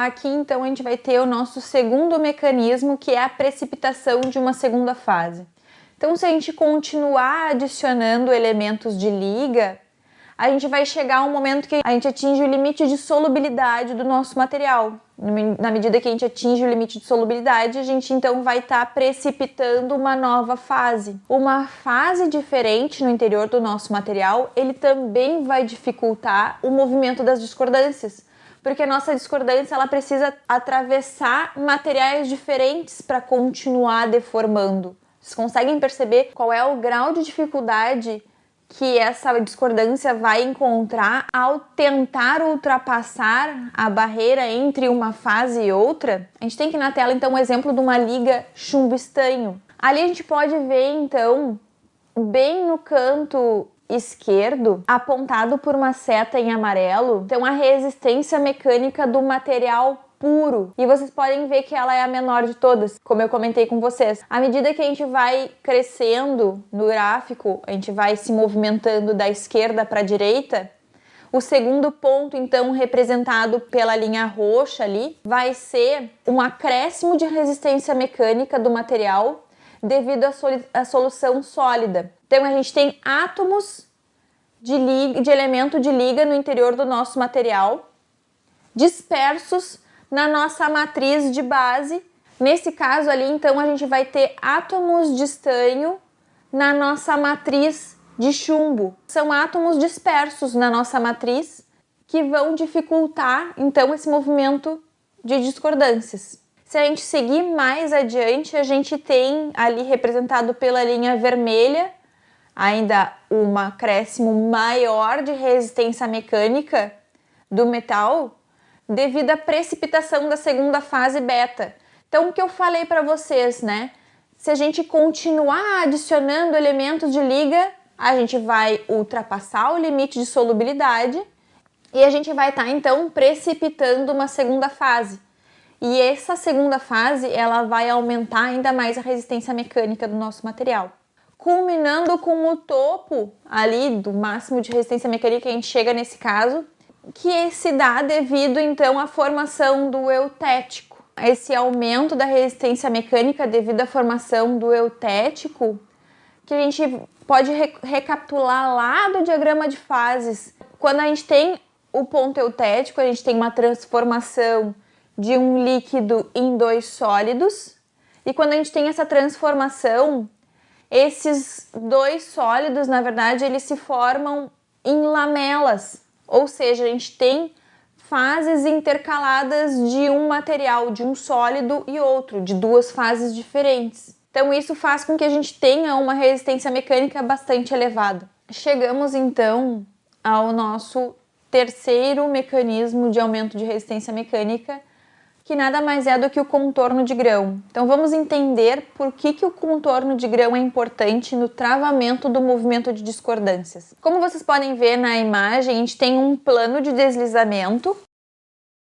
Aqui então a gente vai ter o nosso segundo mecanismo, que é a precipitação de uma segunda fase. Então, se a gente continuar adicionando elementos de liga, a gente vai chegar a um momento que a gente atinge o limite de solubilidade do nosso material. Na medida que a gente atinge o limite de solubilidade, a gente então vai estar precipitando uma nova fase. Uma fase diferente no interior do nosso material, ele também vai dificultar o movimento das discordâncias, porque a nossa discordância ela precisa atravessar materiais diferentes para continuar deformando. Vocês conseguem perceber qual é o grau de dificuldade que essa discordância vai encontrar ao tentar ultrapassar a barreira entre uma fase e outra? A gente tem aqui na tela então um exemplo de uma liga chumbo-estanho. Ali a gente pode ver então, bem no canto esquerdo, apontado por uma seta em amarelo, então a resistência mecânica do material puro. E vocês podem ver que ela é a menor de todas, como eu comentei com vocês. À medida que a gente vai crescendo no gráfico, a gente vai se movimentando da esquerda para a direita, o segundo ponto, então, representado pela linha roxa ali, vai ser um acréscimo de resistência mecânica do material devido à solução sólida. Então, a gente tem átomos de elemento de liga no interior do nosso material, dispersos na nossa matriz de base. Nesse caso ali, então, a gente vai ter átomos de estanho na nossa matriz de chumbo. São átomos dispersos na nossa matriz que vão dificultar, então, esse movimento de discordâncias. Se a gente seguir mais adiante, a gente tem ali representado pela linha vermelha ainda um acréscimo maior de resistência mecânica do metal devido à precipitação da segunda fase beta. Então, o que eu falei para vocês, né? Se a gente continuar adicionando elementos de liga, a gente vai ultrapassar o limite de solubilidade e a gente vai estar, então, precipitando uma segunda fase. E essa segunda fase, ela vai aumentar ainda mais a resistência mecânica do nosso material. Culminando com o topo ali do máximo de resistência mecânica que a gente chega nesse caso, que se dá devido então à formação do eutético. Esse aumento da resistência mecânica devido à formação do eutético, que a gente pode recapitular lá do diagrama de fases. Quando a gente tem o ponto eutético, a gente tem uma transformação de um líquido em dois sólidos, e quando a gente tem essa transformação, esses dois sólidos, na verdade, eles se formam em lamelas. Ou seja, a gente tem fases intercaladas de um material, de um sólido e outro, de duas fases diferentes. Então isso faz com que a gente tenha uma resistência mecânica bastante elevada. Chegamos então ao nosso terceiro mecanismo de aumento de resistência mecânica, que nada mais é do que o contorno de grão. Então vamos entender por que o contorno de grão é importante no travamento do movimento de discordâncias. Como vocês podem ver na imagem, a gente tem um plano de deslizamento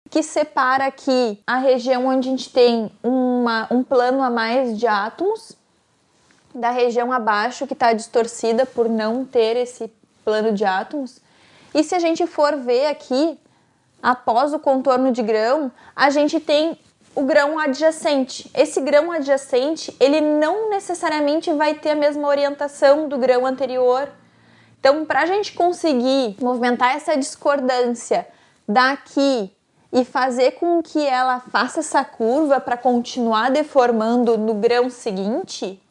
que separa aqui a região onde a gente tem um plano a mais de átomos, da região abaixo que está distorcida por não ter esse plano de átomos. E se a gente for ver aqui, após o contorno de grão, a gente tem o grão adjacente. Esse grão adjacente, ele não necessariamente vai ter a mesma orientação do grão anterior. Então, para a gente conseguir movimentar essa discordância daqui e fazer com que ela faça essa curva para continuar deformando no grão seguinte,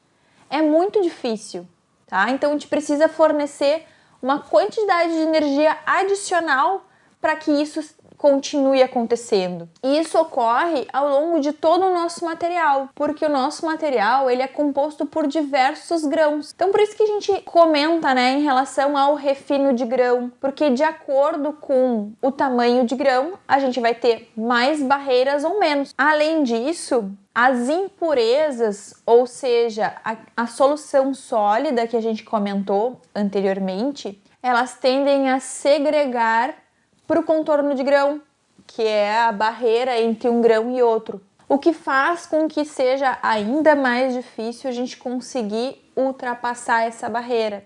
é muito difícil, tá? Então, a gente precisa fornecer uma quantidade de energia adicional para que isso continue acontecendo. E isso ocorre ao longo de todo o nosso material, porque o nosso material ele é composto por diversos grãos. Então por isso que a gente comenta, né, em relação ao refino de grão, porque de acordo com o tamanho de grão, a gente vai ter mais barreiras ou menos. Além disso, as impurezas, ou seja, a solução sólida que a gente comentou anteriormente, elas tendem a segregar para o contorno de grão, que é a barreira entre um grão e outro, o que faz com que seja ainda mais difícil a gente conseguir ultrapassar essa barreira.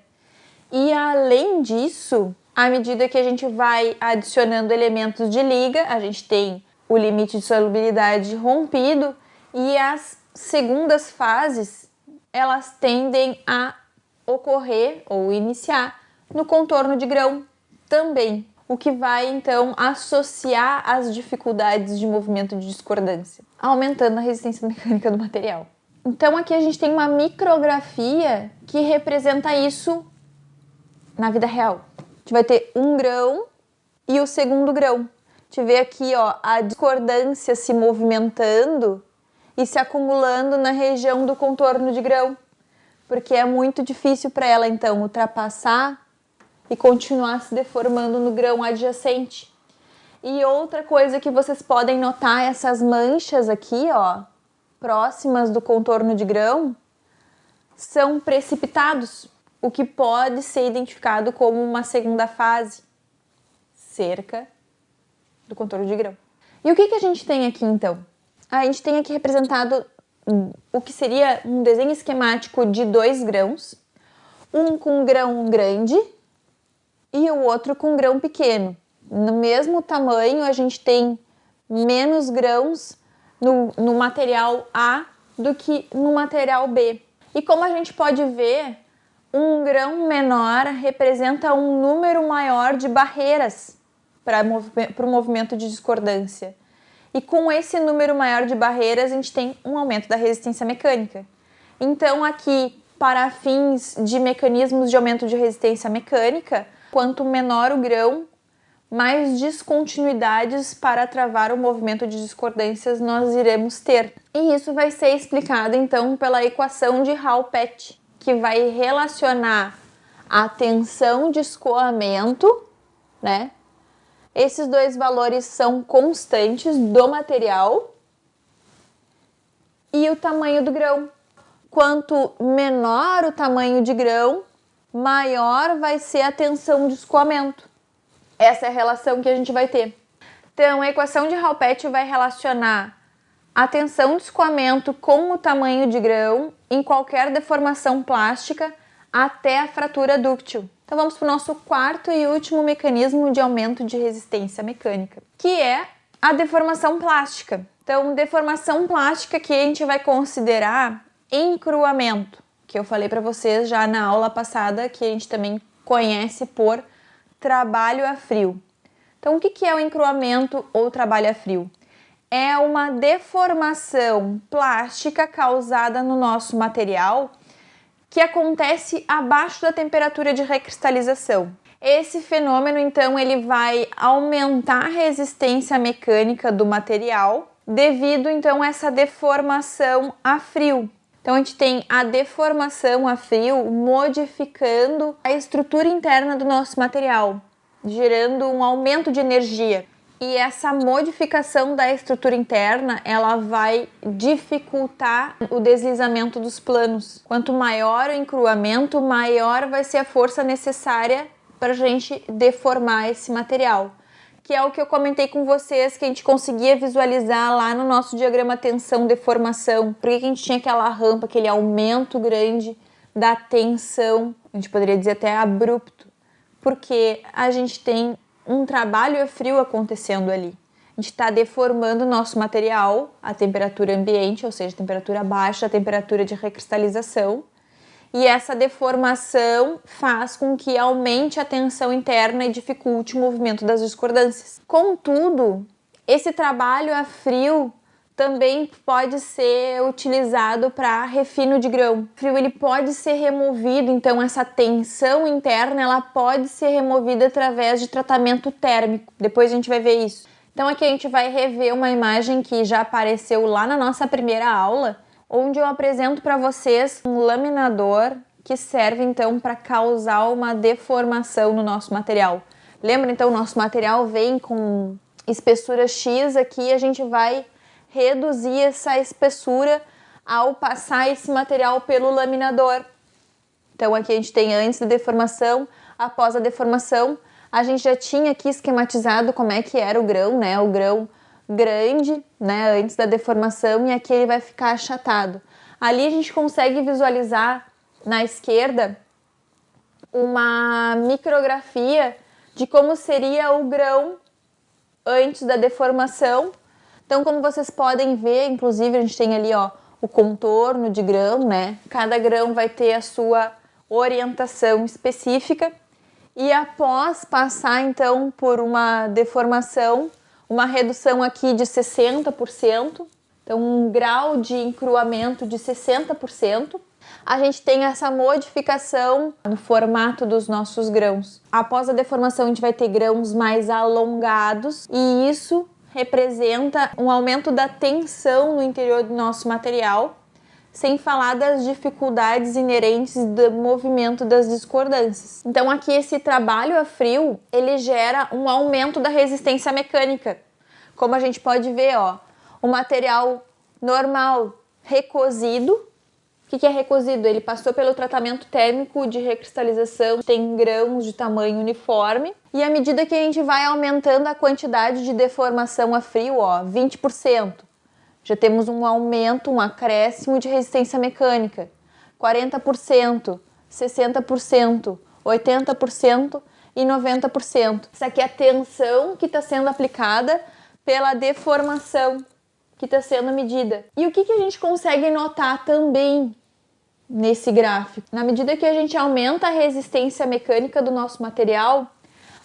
E além disso, à medida que a gente vai adicionando elementos de liga, a gente tem o limite de solubilidade rompido, e as segundas fases, elas tendem a ocorrer ou iniciar no contorno de grão também, o que vai então associar as dificuldades de movimento de discordância, aumentando a resistência mecânica do material. Então aqui a gente tem uma micrografia que representa isso na vida real. A gente vai ter um grão e o segundo grão. A gente vê aqui, ó, a discordância se movimentando e se acumulando na região do contorno de grão, porque é muito difícil para ela então ultrapassar e continuar se deformando no grão adjacente. E outra coisa que vocês podem notar, essas manchas aqui, ó, próximas do contorno de grão, são precipitados, o que pode ser identificado como uma segunda fase, cerca do contorno de grão. E o que a gente tem aqui então? A gente tem aqui representado o que seria um desenho esquemático de 2 grãos, um com grão grande e o outro com grão pequeno. No mesmo tamanho, a gente tem menos grãos no material A do que no material B. E como a gente pode ver, um grão menor representa um número maior de barreiras para o movimento de discordância. E com esse número maior de barreiras, a gente tem um aumento da resistência mecânica. Então aqui, para fins de mecanismos de aumento de resistência mecânica, quanto menor o grão, mais descontinuidades para travar o movimento de discordâncias nós iremos ter. E isso vai ser explicado então pela equação de Hall-Petty, que vai relacionar a tensão de escoamento, né? Esses dois valores são constantes do material e o tamanho do grão. Quanto menor o tamanho de grão, maior vai ser a tensão de escoamento. Essa é a relação que a gente vai ter. Então, a equação de Hall-Petty vai relacionar a tensão de escoamento com o tamanho de grão em qualquer deformação plástica até a fratura dúctil. Então vamos para o nosso quarto e último mecanismo de aumento de resistência mecânica, que é a deformação plástica. Então, deformação plástica que a gente vai considerar encruamento, que eu falei para vocês já na aula passada, que a gente também conhece por trabalho a frio. Então, o que é o encruamento ou trabalho a frio? É uma deformação plástica causada no nosso material que acontece abaixo da temperatura de recristalização. Esse fenômeno, então, ele vai aumentar a resistência mecânica do material devido, então, a essa deformação a frio. Então, a gente tem a deformação a frio modificando a estrutura interna do nosso material, gerando um aumento de energia. E essa modificação da estrutura interna, ela vai dificultar o deslizamento dos planos. Quanto maior o encruamento, maior vai ser a força necessária para a gente deformar esse material. Que é o que eu comentei com vocês, que a gente conseguia visualizar lá no nosso diagrama tensão-deformação. Por que a gente tinha aquela rampa, aquele aumento grande da tensão, a gente poderia dizer até abrupto? Porque a gente tem um trabalho a frio acontecendo ali. A gente está deformando o nosso material à temperatura ambiente, ou seja, temperatura abaixo da temperatura de recristalização, e essa deformação faz com que aumente a tensão interna e dificulte o movimento das discordâncias. Contudo, esse trabalho a frio também pode ser utilizado para refino de grão. O frio ele pode ser removido, então essa tensão interna ela pode ser removida através de tratamento térmico. Depois a gente vai ver isso. Então aqui a gente vai rever uma imagem que já apareceu lá na nossa primeira aula, onde eu apresento para vocês um laminador que serve então para causar uma deformação no nosso material. Lembra então, o nosso material vem com espessura X, aqui a gente vai reduzir essa espessura ao passar esse material pelo laminador. Então aqui a gente tem antes da deformação, após a deformação. A gente já tinha aqui esquematizado como é que era o grão, né? O grão grande, né? Antes da deformação, e aqui ele vai ficar achatado. Ali a gente consegue visualizar na esquerda uma micrografia de como seria o grão antes da deformação Então, como vocês podem ver, inclusive a gente tem ali, ó, o contorno de grão, né? Cada grão vai ter a sua orientação específica e após passar então por uma deformação, uma redução aqui de 60%, então um grau de encruamento de 60%, a gente tem essa modificação no formato dos nossos grãos. Após a deformação, a gente vai ter grãos mais alongados e isso representa um aumento da tensão no interior do nosso material, sem falar das dificuldades inerentes do movimento das discordâncias. Então aqui esse trabalho a frio, ele gera um aumento da resistência mecânica. Como a gente pode ver, ó, o material normal recosido. O que é recosido? Ele passou pelo tratamento térmico de recristalização, tem grãos de tamanho uniforme. E à medida que a gente vai aumentando a quantidade de deformação a frio, ó, 20%, já temos um aumento, um acréscimo de resistência mecânica. 40%, 60%, 80% e 90%. Isso aqui é a tensão que está sendo aplicada pela deformação que está sendo medida. E o que a gente consegue notar também nesse gráfico? Na medida que a gente aumenta a resistência mecânica do nosso material,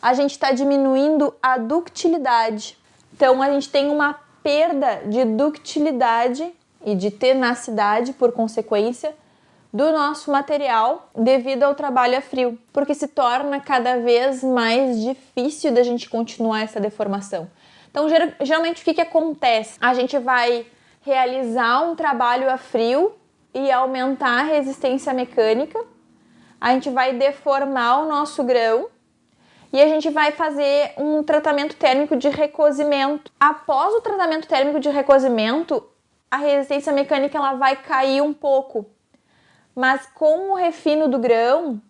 a gente está diminuindo a ductilidade. Então a gente tem uma perda de ductilidade e de tenacidade, por consequência, do nosso material devido ao trabalho a frio, porque se torna cada vez mais difícil da gente continuar essa deformação. Então, geralmente, o que acontece? A gente vai realizar um trabalho a frio e aumentar a resistência mecânica, a gente vai deformar o nosso grão e a gente vai fazer um tratamento térmico de recozimento. Após o tratamento térmico de recozimento, a resistência mecânica ela vai cair um pouco, mas com o refino do grão,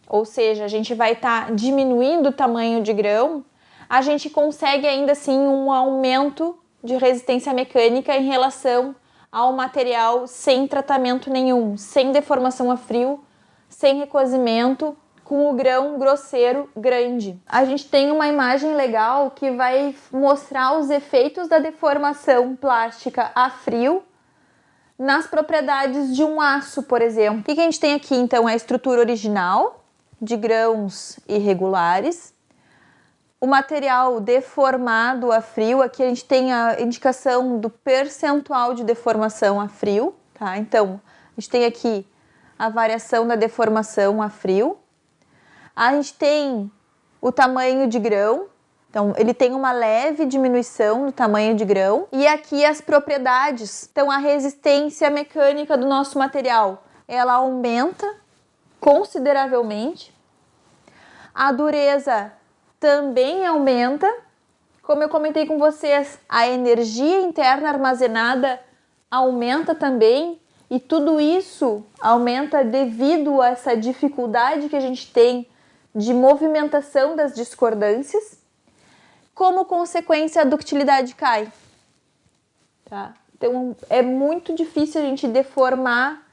ou seja, a gente vai estar diminuindo o tamanho de grão, a gente consegue ainda assim um aumento de resistência mecânica em relação ao material sem tratamento nenhum, sem deformação a frio, sem recozimento, com o grão grosseiro grande. A gente tem uma imagem legal que vai mostrar os efeitos da deformação plástica a frio nas propriedades de um aço, por exemplo. O que a gente tem aqui então é a estrutura original de grãos irregulares, o material deformado a frio. Aqui a gente tem a indicação do percentual de deformação a frio, tá? Então, a gente tem aqui a variação da deformação a frio. A gente tem o tamanho de grão, então ele tem uma leve diminuição do tamanho de grão. E aqui as propriedades, então a resistência mecânica do nosso material, ela aumenta consideravelmente. A dureza também aumenta. Como eu comentei com vocês, a energia interna armazenada aumenta também, e tudo isso aumenta devido a essa dificuldade que a gente tem de movimentação das discordâncias. Como consequência, a ductilidade cai, tá? Então é muito difícil a gente deformar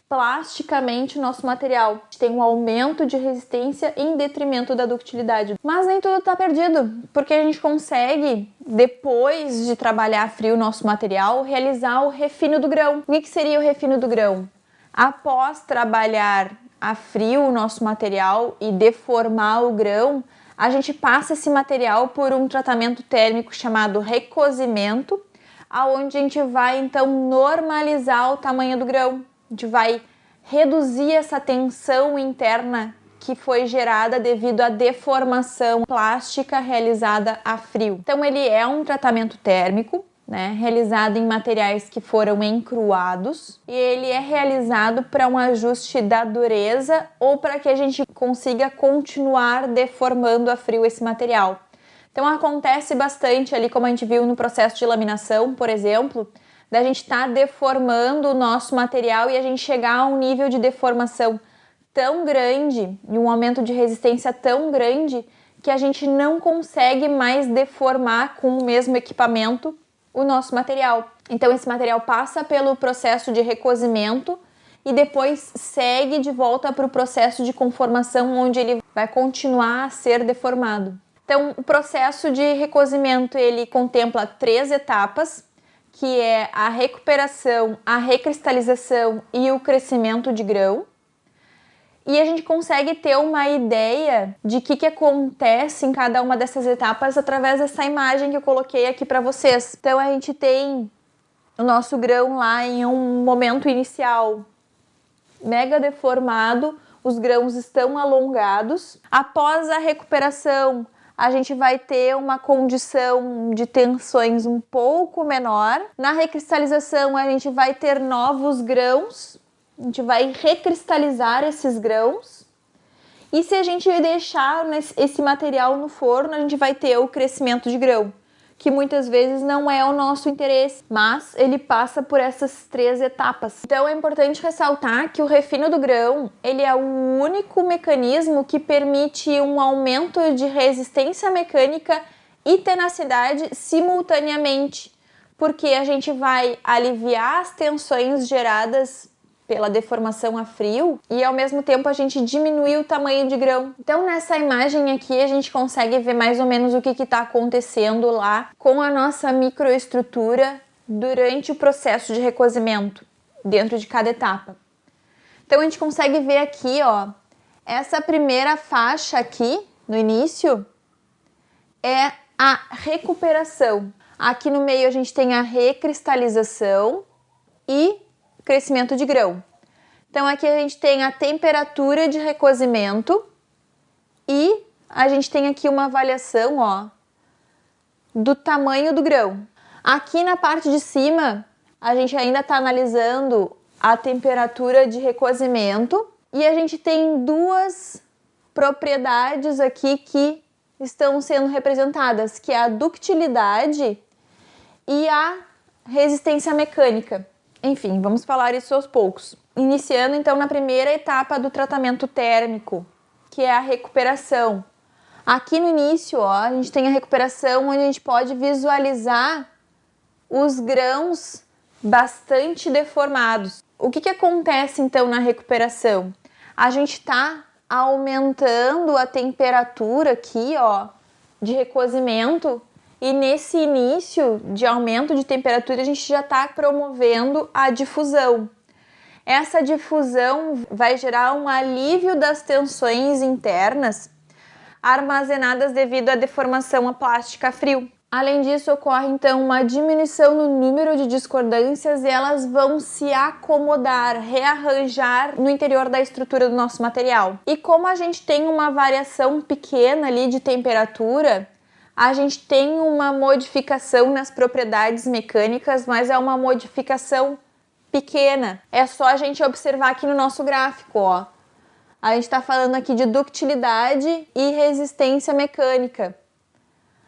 plasticamente o nosso material. A gente tem um aumento de resistência em detrimento da ductilidade. Mas nem tudo está perdido, porque a gente consegue, depois de trabalhar a frio o nosso material, realizar o refino do grão. O que seria o refino do grão? Após trabalhar a frio o nosso material e deformar o grão, a gente passa esse material por um tratamento térmico chamado recozimento, aonde a gente vai então normalizar o tamanho do grão. A gente vai reduzir essa tensão interna que foi gerada devido à deformação plástica realizada a frio. Então ele é um tratamento térmico, né, realizado em materiais que foram encruados, e ele é realizado para um ajuste da dureza ou para que a gente consiga continuar deformando a frio esse material. Então acontece bastante ali, como a gente viu no processo de laminação, por exemplo, da gente estar deformando o nosso material e a gente chegar a um nível de deformação tão grande e um aumento de resistência tão grande que a gente não consegue mais deformar com o mesmo equipamento o nosso material. Então esse material passa pelo processo de recozimento e depois segue de volta para o processo de conformação, onde ele vai continuar a ser deformado. Então, o processo de recozimento, ele contempla 3 etapas, que é a recuperação, a recristalização e o crescimento de grão. E a gente consegue ter uma ideia de o que acontece em cada uma dessas etapas através dessa imagem que eu coloquei aqui para vocês. Então, a gente tem o nosso grão lá em um momento inicial mega deformado, os grãos estão alongados. Após a recuperação, a gente vai ter uma condição de tensões um pouco menor. Na recristalização, a gente vai ter novos grãos, a gente vai recristalizar esses grãos. E se a gente deixar esse material no forno, a gente vai ter o crescimento de grão, que muitas vezes não é o nosso interesse, mas ele passa por essas 3 etapas. Então é importante ressaltar que o refino do grão, ele é o único mecanismo que permite um aumento de resistência mecânica e tenacidade simultaneamente, porque a gente vai aliviar as tensões geradas pela deformação a frio e ao mesmo tempo a gente diminui o tamanho de grão. Então nessa imagem aqui a gente consegue ver mais ou menos o que está acontecendo lá com a nossa microestrutura durante o processo de recozimento, dentro de cada etapa. Então a gente consegue ver aqui, ó, essa primeira faixa aqui no início é a recuperação. Aqui no meio a gente tem a recristalização e crescimento de grão. Então aqui a gente tem a temperatura de recozimento e a gente tem aqui uma avaliação, ó, do tamanho do grão. Aqui na parte de cima a gente ainda está analisando a temperatura de recozimento e a gente tem 2 propriedades aqui que estão sendo representadas, que é a ductilidade e a resistência mecânica. Enfim, vamos falar isso aos poucos. Iniciando então na primeira etapa do tratamento térmico, que é a recuperação. Aqui no início, ó, a gente tem a recuperação onde a gente pode visualizar os grãos bastante deformados. O que acontece então na recuperação? A gente está aumentando a temperatura aqui, ó, de recozimento. E nesse início de aumento de temperatura, a gente já está promovendo a difusão. Essa difusão vai gerar um alívio das tensões internas armazenadas devido à deformação plástica a frio. Além disso, ocorre então uma diminuição no número de discordâncias e elas vão se acomodar, rearranjar no interior da estrutura do nosso material. E como a gente tem uma variação pequena ali de temperatura, a gente tem uma modificação nas propriedades mecânicas, mas é uma modificação pequena. É só a gente observar aqui no nosso gráfico, ó. A gente está falando aqui de ductilidade e resistência mecânica.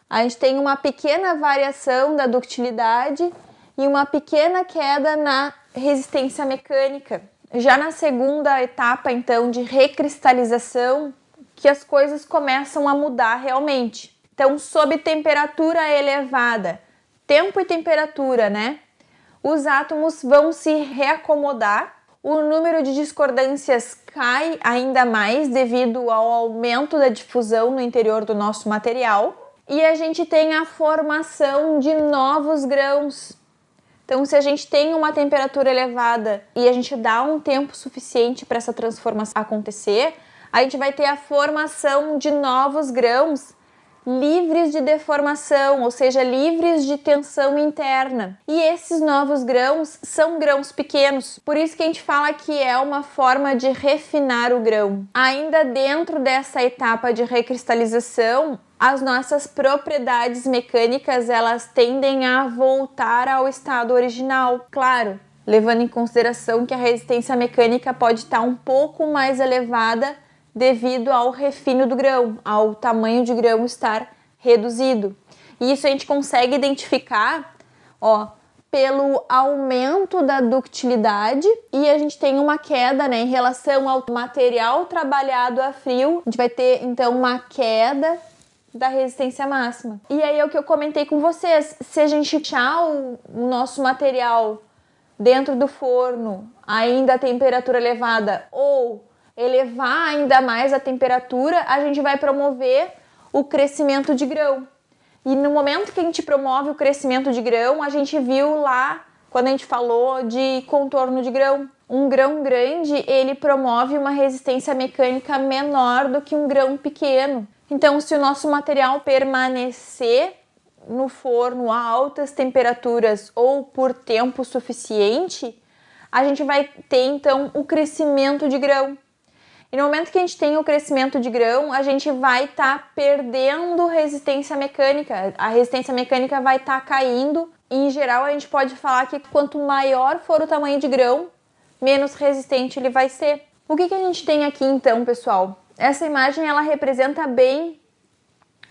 A gente tem uma pequena variação da ductilidade e uma pequena queda na resistência mecânica. Já na segunda etapa, então, de recristalização, que as coisas começam a mudar realmente. Então, sob temperatura elevada, tempo e temperatura, né? Os átomos vão se reacomodar, o número de discordâncias cai ainda mais devido ao aumento da difusão no interior do nosso material e a gente tem a formação de novos grãos. Então, se a gente tem uma temperatura elevada e a gente dá um tempo suficiente para essa transformação acontecer, a gente vai ter a formação de novos grãos livres de deformação, ou seja, livres de tensão interna. E esses novos grãos são grãos pequenos, por isso que a gente fala que é uma forma de refinar o grão. Ainda dentro dessa etapa de recristalização, as nossas propriedades mecânicas, elas tendem a voltar ao estado original, claro, levando em consideração que a resistência mecânica pode estar um pouco mais elevada devido ao refino do grão, ao tamanho de grão estar reduzido. E isso a gente consegue identificar, ó, pelo aumento da ductilidade e a gente tem uma queda, né, em relação ao material trabalhado a frio. A gente vai ter então uma queda da resistência máxima. E aí é o que eu comentei com vocês, se a gente deixar o nosso material dentro do forno ainda a temperatura elevada ou elevar ainda mais a temperatura, a gente vai promover o crescimento de grão. E no momento que a gente promove o crescimento de grão, a gente viu lá, quando a gente falou de contorno de grão. Um grão grande, ele promove uma resistência mecânica menor do que um grão pequeno. Então, se o nosso material permanecer no forno a altas temperaturas ou por tempo suficiente, a gente vai ter então o crescimento de grão. E no momento que a gente tem o crescimento de grão, a gente vai estar perdendo resistência mecânica. A resistência mecânica vai estar caindo. E, em geral, a gente pode falar que quanto maior for o tamanho de grão, menos resistente ele vai ser. O que a gente tem aqui então, pessoal? Essa imagem ela representa bem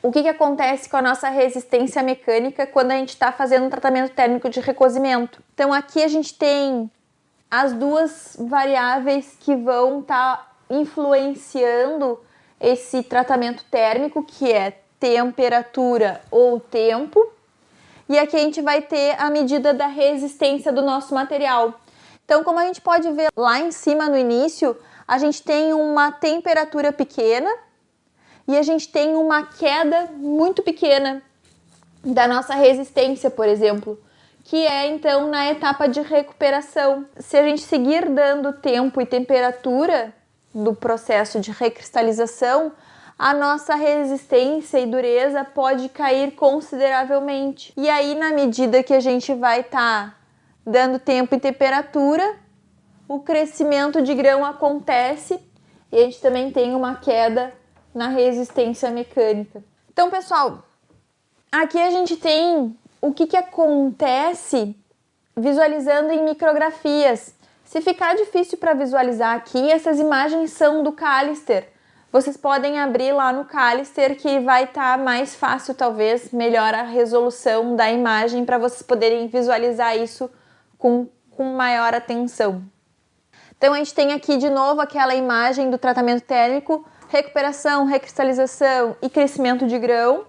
o que acontece com a nossa resistência mecânica quando a gente está fazendo um tratamento térmico de recozimento. Então aqui a gente tem as duas variáveis que vão estar influenciando esse tratamento térmico, que é temperatura ou tempo. E aqui a gente vai ter a medida da resistência do nosso material. Então, como a gente pode ver lá em cima no início, a gente tem uma temperatura pequena e a gente tem uma queda muito pequena da nossa resistência, por exemplo, que é então na etapa de recuperação. Se a gente seguir dando tempo e temperatura do processo de recristalização, a nossa resistência e dureza pode cair consideravelmente. E aí, na medida que a gente vai estar dando tempo e temperatura, o crescimento de grão acontece e a gente também tem uma queda na resistência mecânica. Então, pessoal, aqui a gente tem o que acontece visualizando em micrografias. Se ficar difícil para visualizar aqui, essas imagens são do Callister. Vocês podem abrir lá no Callister, que vai estar mais fácil, talvez, melhor a resolução da imagem para vocês poderem visualizar isso com maior atenção. Então a gente tem aqui de novo aquela imagem do tratamento térmico, recuperação, recristalização e crescimento de grão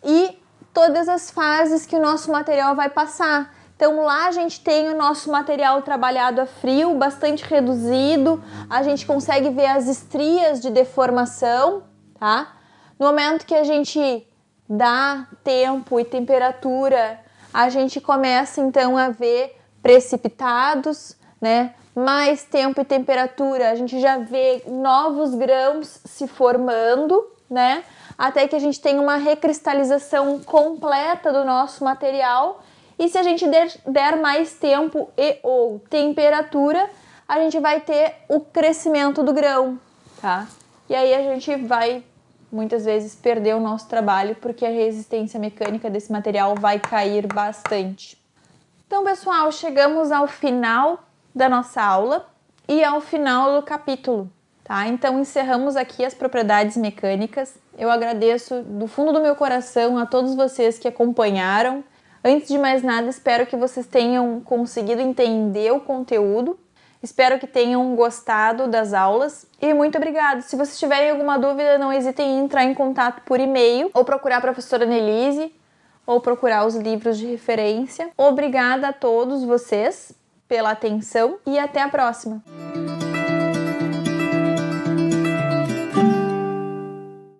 e todas as fases que o nosso material vai passar. Então lá a gente tem o nosso material trabalhado a frio, bastante reduzido, a gente consegue ver as estrias de deformação, tá? No momento que a gente dá tempo e temperatura, a gente começa então a ver precipitados, né? Mais tempo e temperatura, a gente já vê novos grãos se formando, né? Até que a gente tem uma recristalização completa do nosso material. E se a gente der mais tempo e ou temperatura, a gente vai ter o crescimento do grão, tá? E aí a gente vai, muitas vezes, perder o nosso trabalho, porque a resistência mecânica desse material vai cair bastante. Então, pessoal, chegamos ao final da nossa aula e ao final do capítulo, tá? Então, encerramos aqui as propriedades mecânicas. Eu agradeço do fundo do meu coração a todos vocês que acompanharam. Antes de mais nada, espero que vocês tenham conseguido entender o conteúdo. Espero que tenham gostado das aulas. E muito obrigada! Se vocês tiverem alguma dúvida, não hesitem em entrar em contato por e-mail ou procurar a professora Nelise ou procurar os livros de referência. Obrigada a todos vocês pela atenção e até a próxima!